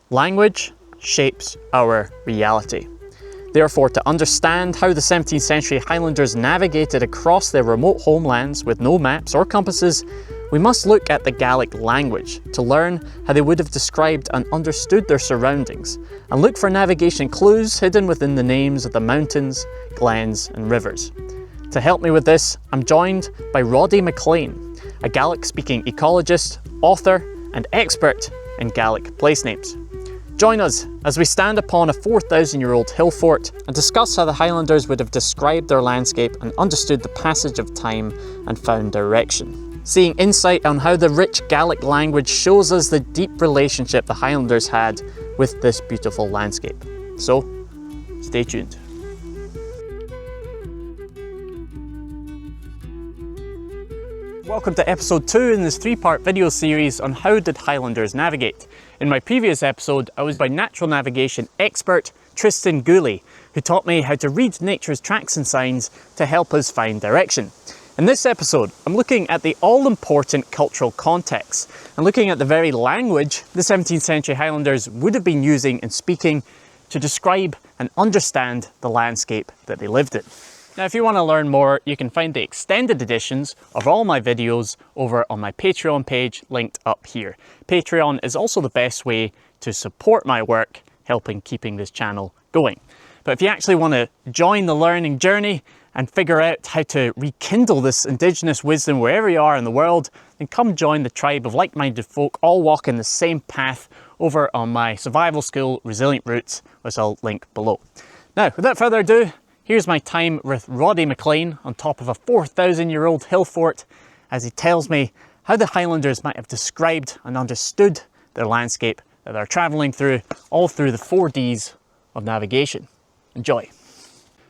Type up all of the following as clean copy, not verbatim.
Language shapes our reality. Therefore, to understand how the 17th century Highlanders navigated across their remote homelands with no maps or compasses, we must look at the Gaelic language to learn how they would have described and understood their surroundings, and look for navigation clues hidden within the names of the mountains, glens and rivers. To help me with this, I'm joined by Roddy McLean, a Gaelic-speaking ecologist, author and expert in Gaelic place names. Join us as we stand upon a 4,000-year-old hill fort and discuss how the Highlanders would have described their landscape and understood the passage of time and found direction. Seeing insight on how the rich Gaelic language shows us the deep relationship the Highlanders had with this beautiful landscape. So, stay tuned. Welcome to episode 2 in this 3-part video series on how did Highlanders navigate. In my previous episode, I was by natural navigation expert Tristan Gooley, who taught me how to read nature's tracks and signs to help us find direction. In this episode, I'm looking at the all-important cultural context and looking at the very language the 17th century Highlanders would have been using and speaking to describe and understand the landscape that they lived in. Now, if you want to learn more, you can find the extended editions of all my videos over on my Patreon page linked up here. Patreon is also the best way to support my work, helping keeping this channel going. But if you actually want to join the learning journey and figure out how to rekindle this indigenous wisdom wherever you are in the world, then come join the tribe of like-minded folk all walking the same path over on my survival school Resilient Roots, which I'll link below. Now, without further ado, here's my time with Roddy McLean on top of a 4,000-year-old hill fort as he tells me how the Highlanders might have described and understood their landscape that they're travelling through, all through the 4 Ds of navigation. Enjoy.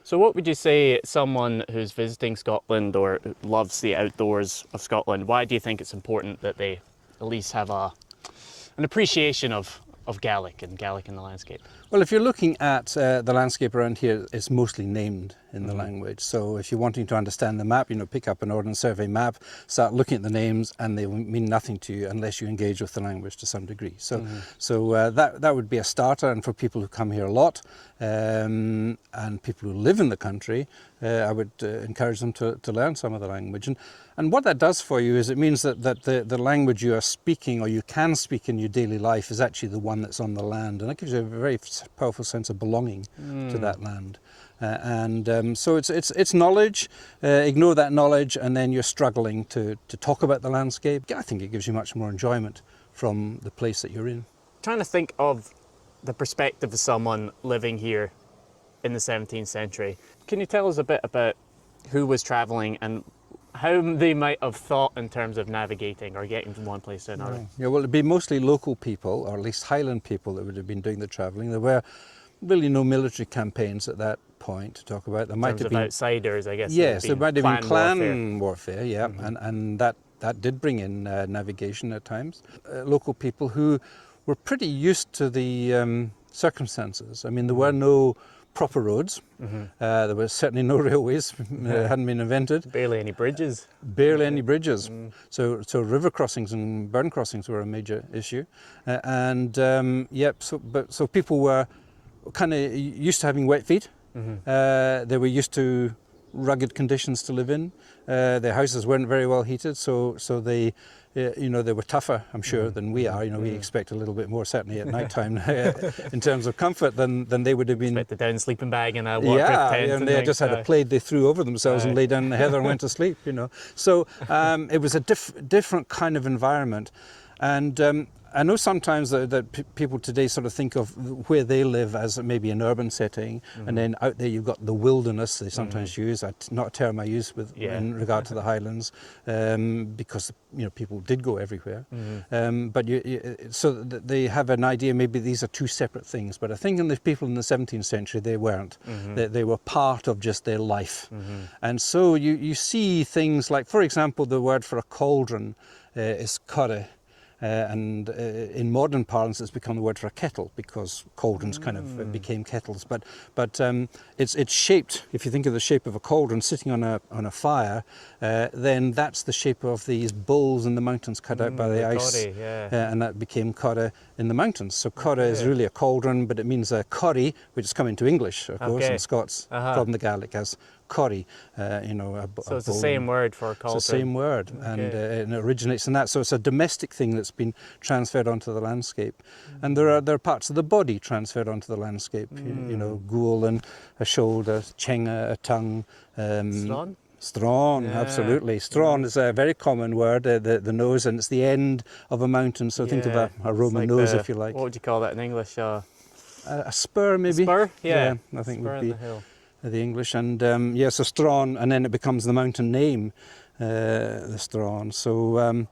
So what would you say someone who's visiting Scotland or loves the outdoors of Scotland, why do you think it's important that they at least have an appreciation of Gaelic and Gaelic in the landscape? Well, if you're looking at the landscape around here, it's mostly named in the language. So if you're wanting to understand the map, pick up an Ordnance Survey map, start looking at the names, and they will mean nothing to you unless you engage with the language to some degree. So, that would be a starter. And for people who come here a lot and people who live in the country, I would encourage them to learn some of the language. And what that does for you is it means that the language you are speaking or you can speak in your daily life is actually the one that's on the land. And that gives you a very powerful sense of belonging to that land. So it's knowledge. Ignore that knowledge and then you're struggling to talk about the landscape. I think it gives you much more enjoyment from the place that you're in. Trying to think of the perspective of someone living here in the 17th century. Can you tell us a bit about who was travelling and how they might have thought in terms of navigating or getting from one place to another? Yeah, well, it'd be mostly local people, or at least Highland people, that would have been doing the travelling. There were really no military campaigns at that point to talk about. There might have been outsiders, I guess. Yes, there might have been clan warfare, yeah, and that did bring in navigation at times. Local people who were pretty used to the circumstances. I mean, there were no proper roads. There was certainly no railways, hadn't been invented. Barely any bridges. Barely any bridges. So river crossings and burn crossings were a major issue. So people were kind of used to having wet feet. They were used to rugged conditions to live in. Their houses weren't very well heated, so they they were tougher, I'm sure, than we are. We expect a little bit more, certainly at night time, in terms of comfit than they would have been. Expect the down sleeping bag and a waterproof tent. And they just had a plaid they threw over themselves and lay down in the heather and went to sleep. So it was a different kind of environment, and I know sometimes that people today sort of think of where they live as maybe an urban setting, and then out there you've got the wilderness. They sometimes use not a term I use in regard to the Highlands, because people did go everywhere. So they have an idea maybe these are two separate things. But I think in the people in the 17th century they weren't. They were part of just their life, and so you see things like, for example, the word for a cauldron is curry. and in modern parlance it's become the word for a kettle, because cauldrons kind of became kettles. But it's shaped, if you think of the shape of a cauldron sitting on a fire, then that's the shape of these bowls in the mountains cut out by the ice, corrie, and that became corrie in the mountains. So corrie is really a cauldron, but it means corrie, which has come into English, of course, and Scots from the Gaelic as corrie, so it's the same word for a cauldron. It's the same word, and it originates in that. So it's a domestic thing that's been transferred onto the landscape, and there are parts of the body transferred onto the landscape. Ghoul and a shoulder, chenga, a tongue. Strawn, absolutely. Strawn is a very common word, the nose, and it's the end of a mountain. So think of a Roman nose, if you like. What would you call that in English? A spur, maybe. A spur? Yeah, I think spur would be the hill. The English. And so Strawn, and then it becomes the mountain name, the Strawn. So and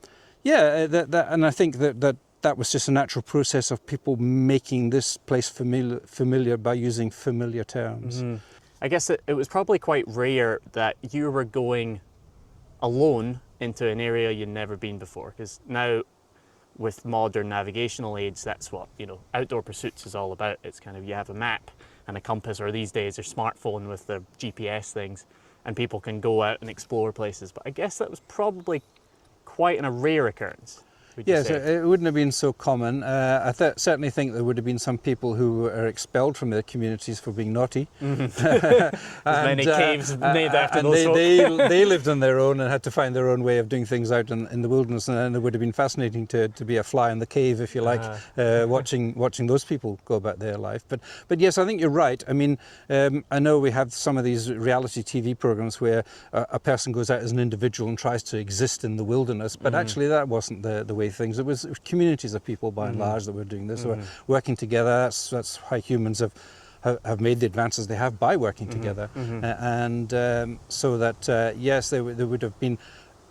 I think that was just a natural process of people making this place familiar by using familiar terms. I guess it was probably quite rare that you were going alone into an area you'd never been before, because now with modern navigational aids, that's what outdoor pursuits is all about. It's kind of, you have a map and a compass, or these days a smartphone with the GPS things, and people can go out and explore places. But I guess that was probably quite a rare occurrence. Yes, it wouldn't have been so common. I certainly think there would have been some people who were expelled from their communities for being naughty. There's many caves named after those folk. They lived on their own and had to find their own way of doing things out in the wilderness, and it would have been fascinating to be a fly in the cave, if you like, watching those people go about their life. But yes, I think you're right. I mean, I know we have some of these reality TV programs where a person goes out as an individual and tries to exist in the wilderness, but actually that wasn't the way things. It was communities of people by and large that were doing this. Were working together. That's how humans have made the advances they have, by working together. So that yes, there would have been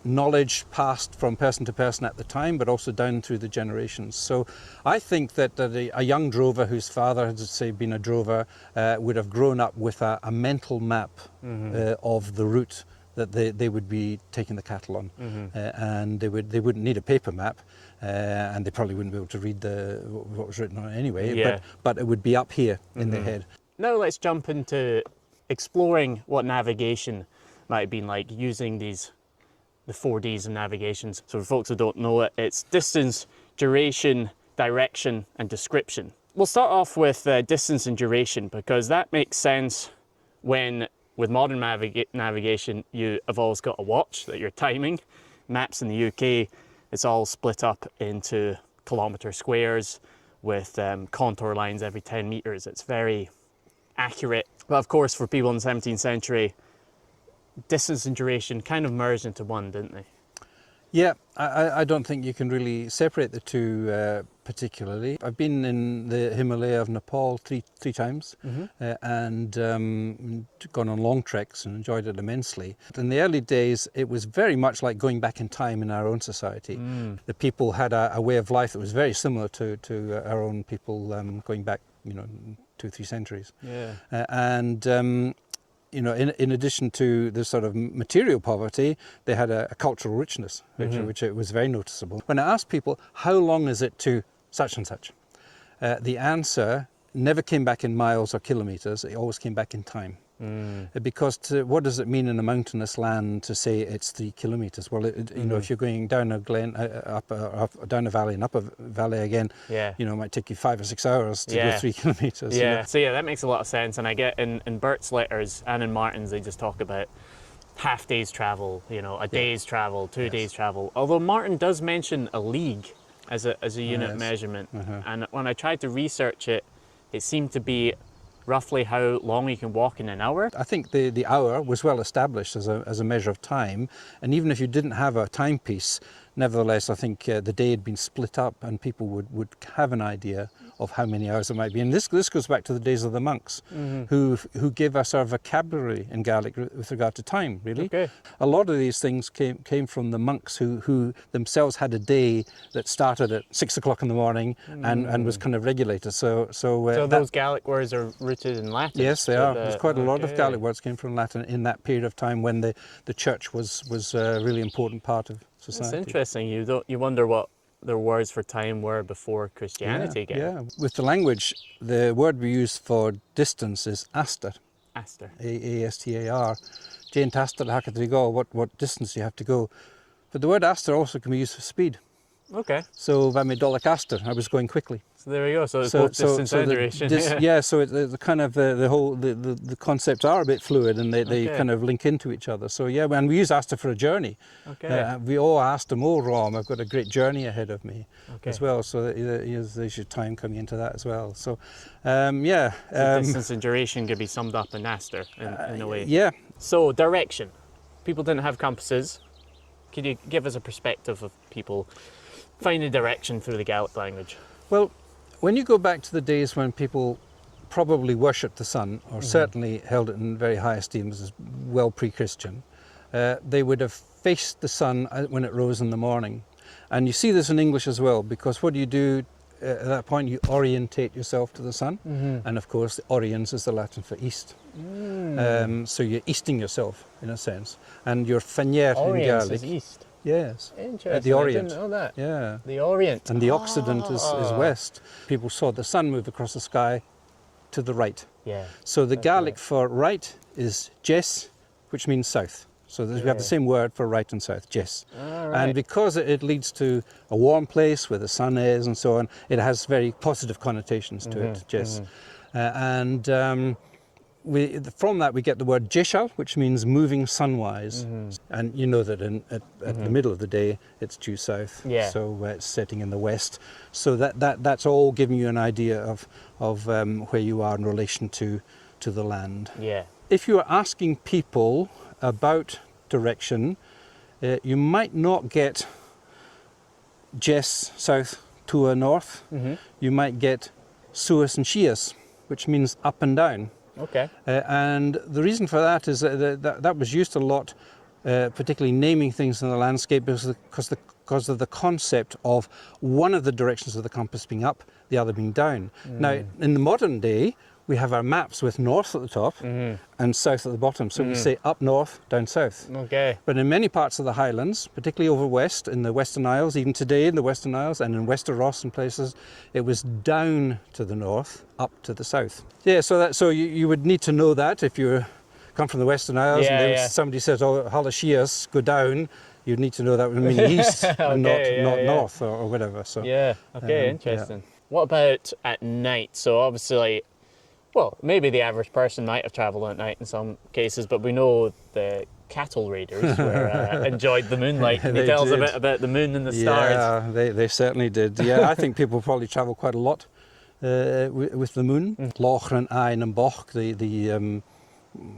knowledge passed from person to person at the time, but also down through the generations. So I think that a young drover whose father had, say, been a drover would have grown up with a mental map of the route that they would be taking the cattle on, and they wouldn't need a paper map, and they probably wouldn't be able to read what was written on it anyway. But it would be up here in their head. Now let's jump into exploring what navigation might have been like, using the 4 Ds of navigations. So for folks who don't know it, it's distance, duration, direction, and description. We'll start off with distance and duration, because that makes sense when, with modern navigation, you have always got a watch that you're timing. Maps in the UK, it's all split up into kilometre squares with contour lines every 10 metres. It's very accurate. But of course, for people in the 17th century, distance and duration kind of merged into one, didn't they? Yeah, I don't think you can really separate the two particularly. I've been in the Himalaya of Nepal three times, and gone on long treks and enjoyed it immensely. In the early days, it was very much like going back in time in our own society. The people had a way of life that was very similar to our own people going back, 2-3 centuries. In addition to the sort of material poverty, they had a cultural richness, which it was very noticeable. When I asked people, how long is it to such and such? The answer never came back in miles or kilometres, it always came back in time. Because what does it mean in a mountainous land to say it's 3 kilometres? Well, if you're going down a glen, up down a valley and up a valley again, it might take you 5 or 6 hours to go 3 kilometres. So that makes a lot of sense. And I get in Bert's letters and in Martin's, they just talk about half day's travel, a day's travel, 2 days travel. Although Martin does mention a league as a unit measurement. And when I tried to research it, it seemed to be roughly how long you can walk in an hour. I think the hour was well established as a measure of time, and even if you didn't have a timepiece, nevertheless I think the day had been split up and people would have an idea of how many hours it might be. And this goes back to the days of the monks, who gave us our vocabulary in Gaelic with regard to time, really. A lot of these things came from the monks who themselves had a day that started at 6 o'clock in the morning and was kind of regulated. So those Gaelic words are rooted in Latin? Yes, they are. There's quite a lot of Gaelic words came from Latin in that period of time when the church was a really important part of society. That's interesting. You wonder what their words for time were before Christianity came. Yeah. With the language, the word we use for distance is astar. Astar. A-A-S-T-A-R. Jane Tastar Hakadrigo, what distance you have to go. But the word astar also can be used for speed. Okay. So Vamidolic astar, I was going quickly. So there we go. So it's both distance and duration. Yeah. So the kind of the whole the concepts are a bit fluid, and they kind of link into each other. So yeah, and we use astar for a journey. Okay. We all astar more rom. I've got a great journey ahead of me as well. So there's your time coming into that as well. So yeah. So distance and duration could be summed up in astar in a way. Yeah. So direction. People didn't have compasses. Could you give us a perspective of people finding direction through the Gaelic language? Well, when you go back to the days when people probably worshipped the sun, or certainly held it in very high esteem as well pre-Christian, they would have faced the sun when it rose in the morning. And you see this in English as well, because what do you do at that point? You orientate yourself to the sun, and of course Oriens is the Latin for east. So you're easting yourself in a sense, and you're Fanier in Gaelic. Is east. Yes. Interesting. The Orient. I didn't know that. Yeah. The Orient. And the Occident is west. People saw the sun move across the sky to the right. Yeah. So the Gaelic for right is Jess, which means south. So we have the same word for right and south, Jess. And because it leads to a warm place where the sun is and so on, it has very positive connotations to it, Jess. From that we get the word Jeshal, which means moving sunwise. And you know that at the middle of the day it's due south, so it's setting in the west. So that's all giving you an idea of where you are in relation to the land. Yeah. If you are asking people about direction, you might not get Jess south, Tua north. You might get Suas and Shias, which means up and down. Okay. And the reason for that is that was used a lot, particularly naming things in the landscape, because of the concept of one of the directions of the compass being up, the other being down. Now, in the modern day, we have our maps with north at the top and south at the bottom. So we say up north, down south. Okay. But in many parts of the Highlands, particularly over west, in the Western Isles, even today in the Western Isles and in Wester Ross and places, it was down to the north, up to the south. Yeah, so you would need to know that if you come from the Western Isles somebody says, oh, Halashias, go down, you'd need to know that would mean east and not north or whatever. So yeah, okay, interesting. What about at night? So obviously, well, maybe the average person might have travelled at night in some cases, but we know the cattle raiders enjoyed the moonlight. Can you tell us a bit about the moon and the stars? Yeah, they certainly did. Yeah, I think people probably travel quite a lot with the moon. Langhorne, Ain and Boch, the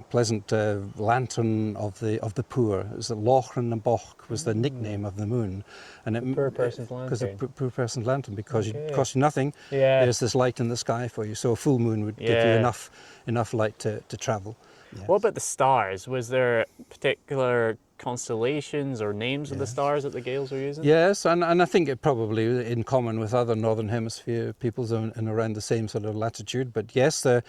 pleasant lantern of the poor. Is that Langhorne and Boch was the nickname of the moon, and it poor person's lantern. Because the poor person's lantern, because it costs you nothing. There's this light in the sky for you, so a full moon would give you enough light to travel. Yes. What about the stars? Was there particular constellations or names of the stars that the Gaels were using? Yes, and I think it probably in common with other Northern Hemisphere peoples in around the same sort of latitude. But yes, the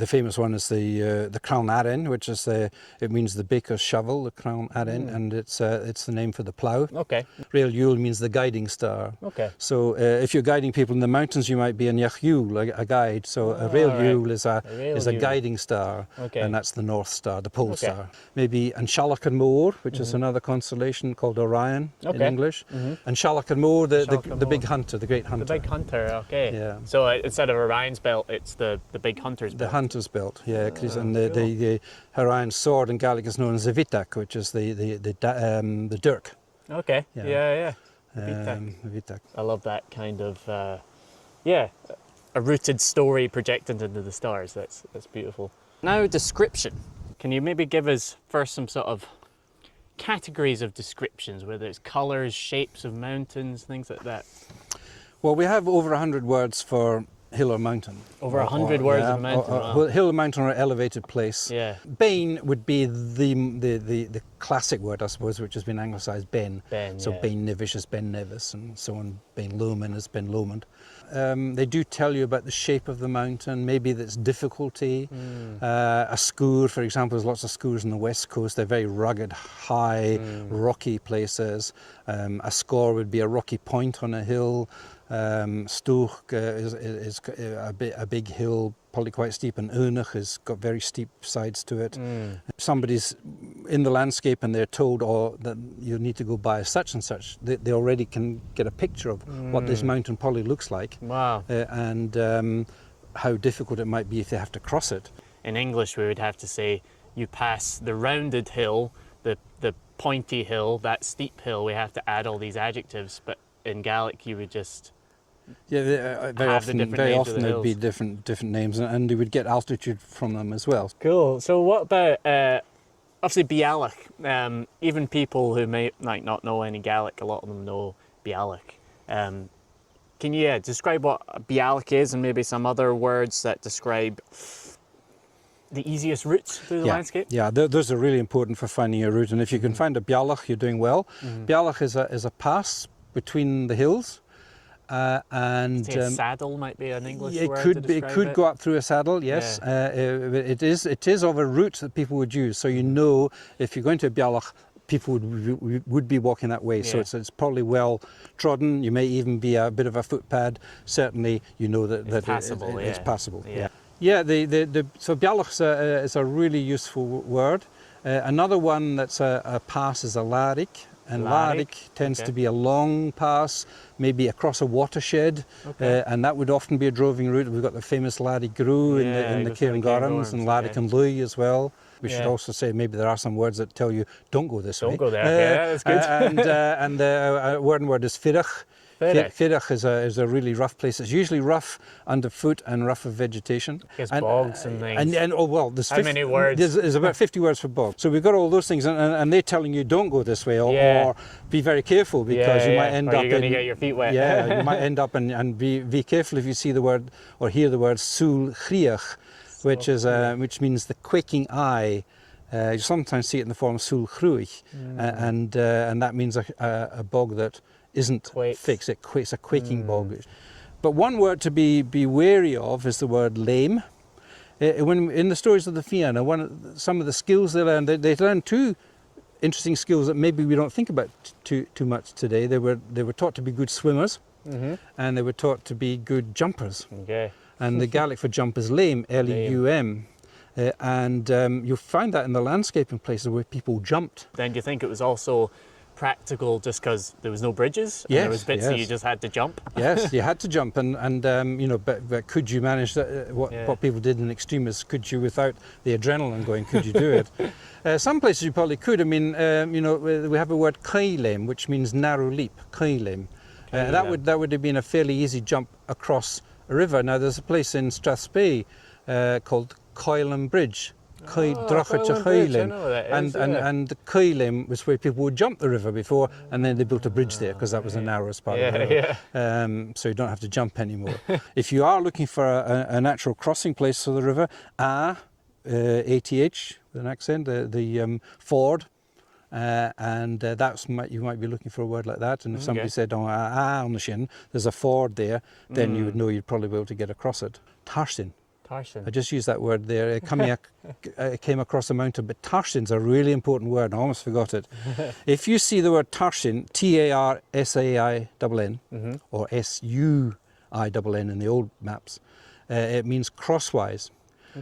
famous one is the Crown Arin, which is it means the baker's shovel, the Crown Arin, and it's the name for the plough. Okay. Rael Yule means the guiding star. Okay. So if you're guiding people in the mountains, you might be an Yach Yule, a guide. So a Rael Yule is a guiding star, and that's the North Star, the pole star. Maybe and Shalach and Moor, which is another constellation called Orion in English. And Shalach and Moor, the big hunter, the great hunter. The big hunter, okay. Yeah. So instead of Orion's belt, it's the big hunter's belt. The hunter's belt, yeah. And the Orion's sword in Gaelic is known as the Vitak, which is the dirk. Okay. Yeah. The Vitak. I love that kind of a rooted story projected into the stars. That's beautiful. Now, description. Can you maybe give us first some sort of categories of descriptions, whether it's colours, shapes of mountains, things like that? Well, we have over 100 words for hill or mountain. Over 100 words of mountain. Wow. Hill or mountain or elevated place. Yeah. Bain would be the classic word, I suppose, which has been anglicised Ben. So Bain Nevis is Ben Nevis, and so on. Bain Lomond is Ben Lomond. They do tell you about the shape of the mountain, maybe its difficulty. A scour, for example, there's lots of scours on the west coast. They're very rugged, high, rocky places. A score would be a rocky point on a hill. Stoch is a big hill, probably quite steep, and Unach has got very steep sides to it. Somebody's in the landscape and they're told, that you need to go by such and such. They already can get a picture of what this mountain probably looks like. Wow. And how difficult it might be if they have to cross it. In English, we would have to say, you pass the rounded hill, the pointy hill, that steep hill. We have to add all these adjectives, but in Gaelic, you would just... Yeah, very often there'd be different names, and you would get altitude from them as well. Cool. So what about obviously Bialach? Even people who may not know any Gaelic, a lot of them know Bialach. Can you describe what Bialach is, and maybe some other words that describe the easiest routes through the landscape? Yeah, those are really important for finding your route, and if you can find a Bialach, you're doing well. Bialach is a pass between the hills. And a saddle might be an English word to describe it could go up through a saddle, yes. It is of a route that people would use, so you know if you're going to Bialach, people would be walking that way, so it's probably well trodden. You may even be a bit of a footpad. Certainly you know that it's passable. It's passable. So Bialach is a really useful word. Another one that's a pass is a Larig. And Larig tends to be a long pass, maybe across a watershed, and that would often be a droving route. We've got the famous Larig Gru in the Cairngorms, and Larig and Lui as well. We should also say maybe there are some words that tell you don't go this way. Don't go there. That's good. And the word is Firach. Firach is a really rough place. It's usually rough underfoot and rough of vegetation. It's bogs and things. There's how many words? There's about 50 words for bog. So we've got all those things, and they're telling you don't go this way, or be very careful, because you might end up you're going to get your feet wet. You might end up and be careful if you see the word or hear the word Sul Chriach, which means the quaking eye. You sometimes see it in the form Sul Chruich, and that means a bog that isn't fixed. It's a quaking bog. But one word to be wary of is the word lame. When in the stories of the Fianna, some of the skills they learn two interesting skills that maybe we don't think about too much today. They were taught to be good swimmers, and they were taught to be good jumpers. And the Gaelic for jump is lame, Leum. And you'll find that in the landscaping places where people jumped. Then do you think it was also practical just because there was no bridges, and there was bits that you just had to jump? Yes, you had to jump, but could you manage that? What people did in extremis, could you, without the adrenaline going, could you do it? Some places you probably could. I mean, we have a word Kailem, which means narrow leap. Kailem. That would have been a fairly easy jump across a river. Now there's a place in Strathspey called Coilem Bridge. And the Coilem was where people would jump the river before, and then they built a bridge there because that was the narrowest part of the river. So you don't have to jump anymore. If you are looking for a natural crossing place for the river, ATH with an accent, the ford, and you might be looking for a word like that. And if somebody said on the shin, there's a ford there, then you would know you'd probably be able to get across it. Tarsin. I just used that word there. I came across a mountain, but Tarsin's a really important word. I almost forgot it. If you see the word Tarsin, Tarsain, or Suinn in the old maps, it means crosswise.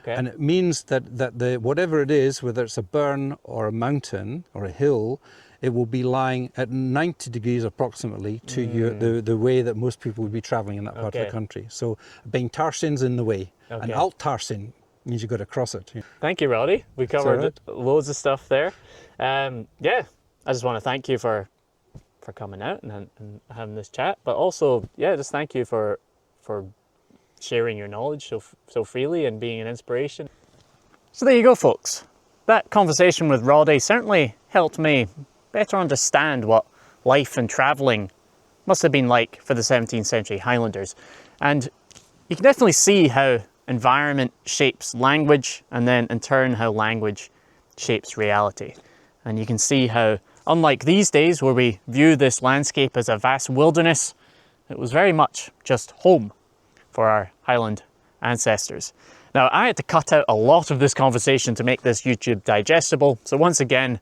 And it means that whatever it is, whether it's a burn or a mountain or a hill, it will be lying at 90 degrees approximately to the way that most people would be travelling in that part of the country. So being Tarsin's in the way. And Alt Tarsin means you've got to cross it. Thank you, Roddy. We covered loads of stuff there. I just want to thank you for coming out and having this chat, but also, just thank you for sharing your knowledge so freely and being an inspiration. So there you go, folks. That conversation with Roddy certainly helped me better understand what life and travelling must have been like for the 17th century Highlanders. And You can definitely see how environment shapes language, and then in turn how language shapes reality. And you can see how, unlike these days where we view this landscape as a vast wilderness, it was very much just home for our Highland ancestors. Now, I had to cut out a lot of this conversation to make this YouTube digestible, so once again,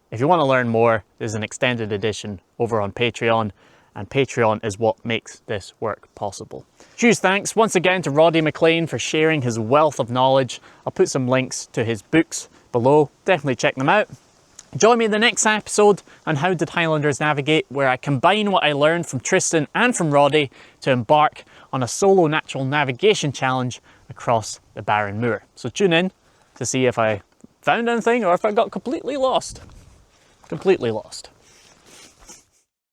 if you want to learn more, there's an extended edition over on Patreon, and Patreon is what makes this work possible. Huge thanks once again to Roddy McLean for sharing his wealth of knowledge. I'll put some links to his books below, definitely check them out. Join me in the next episode on How Did Highlanders Navigate, where I combine what I learned from Tristan and from Roddy to embark on a solo natural navigation challenge across the Barren Moor. So tune in to see if I found anything or if I got completely lost. Completely lost.